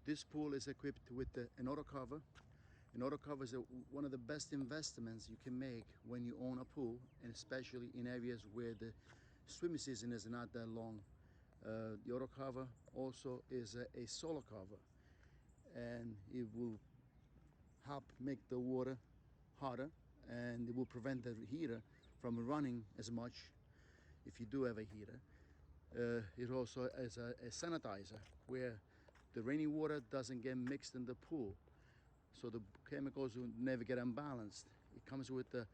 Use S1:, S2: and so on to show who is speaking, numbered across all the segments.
S1: This pool is equipped with an autocover. An autocover is one of the best investments you can make when you own a pool, and especially in areas where the swimming season is not that long. The autocover also is a solar cover, and it will help make the water hotter, and it will prevent the heater from running as much if you do have a heater. It also is a sanitizer where the rainy water doesn't get mixed in the pool, so the chemicals will never get unbalanced. It comes with a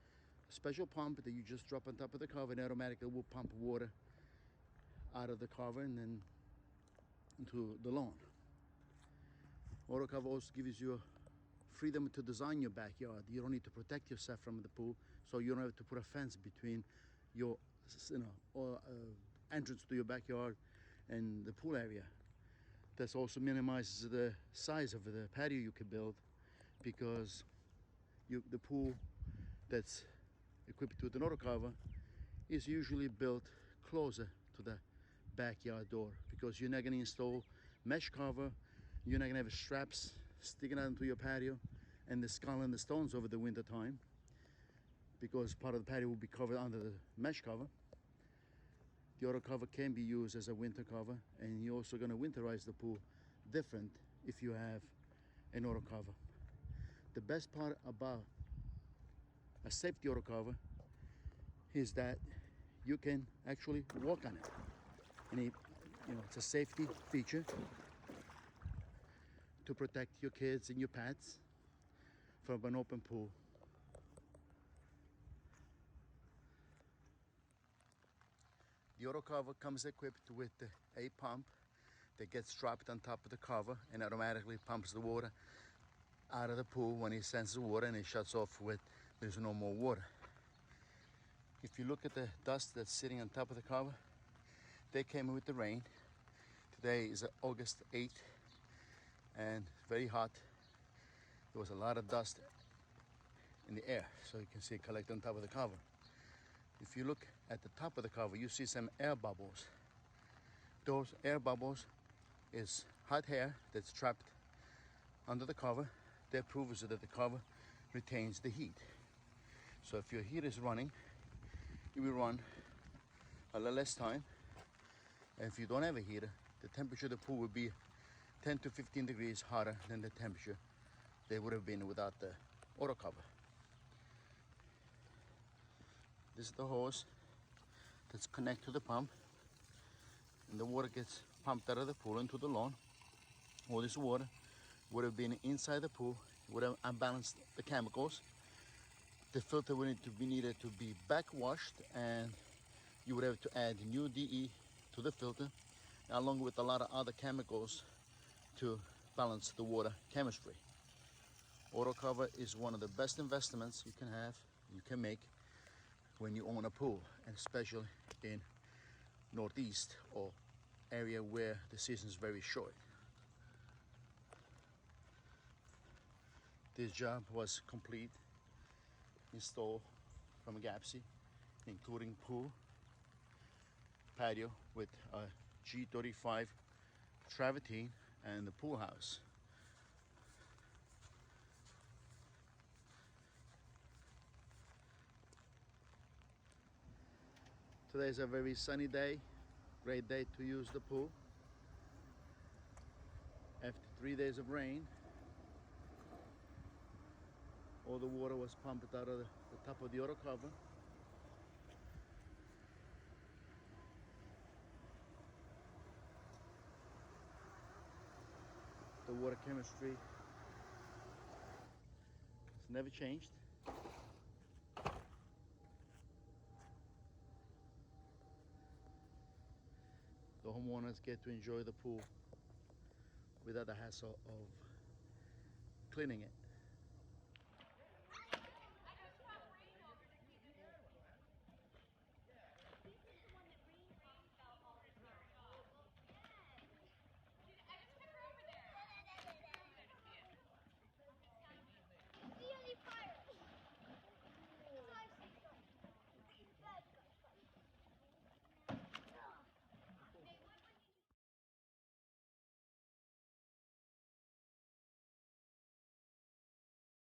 S1: special pump that you just drop on top of the cover, and automatically will pump water out of the cover and then into the lawn. Autocover also gives you freedom to design your backyard. You don't need to protect yourself from the pool, so you don't have to put a fence between your entrance to your backyard and the pool area. This also minimizes the size of the patio you can build, because the pool that's equipped with an autocover is usually built closer to the backyard door, because you're not going to install mesh cover, you're not going to have straps sticking out into your patio and the skull and the stones over the winter time, because part of the patio will be covered under the mesh cover. The autocover can be used as a winter cover, and you're also going to winterize the pool different if you have an autocover. The best part about a safety autocover is that you can actually walk on it, and it's a safety feature to protect your kids and your pets from an open pool. The autocover comes equipped with a pump that gets strapped on top of the cover and automatically pumps the water out of the pool when it senses water, and it shuts off when there's no more water. If you look at the dust that's sitting on top of the cover, they came with the rain. Today is August 8th and very hot. There was a lot of dust in the air, so you can see it collect on top of the cover. If you look at the top of the cover, you see some air bubbles. Those air bubbles is hot air that's trapped under the cover. That proves that the cover retains the heat. So if your heat is running, it will run a little less time. And if you don't have a heater, the temperature of the pool will be 10 to 15 degrees hotter than the temperature they would have been without the autocover. This is the hose that's connected to the pump, and the water gets pumped out of the pool into the lawn. All this water would have been inside the pool, would have unbalanced the chemicals. The filter would need to be needed to be back washed, and you would have to add new DE to the filter, along with a lot of other chemicals to balance the water chemistry. Autocover is one of the best investments you can make when you own a pool, and especially in Northeast or area where the season is very short. This job was complete, installed from Gapsy, including pool, patio with a G35 travertine, and the pool house. Today is a very sunny day, great day to use the pool. After 3 days of rain, all the water was pumped out of the top of the autocover. The water chemistry has never changed. The homeowners get to enjoy the pool without the hassle of cleaning it.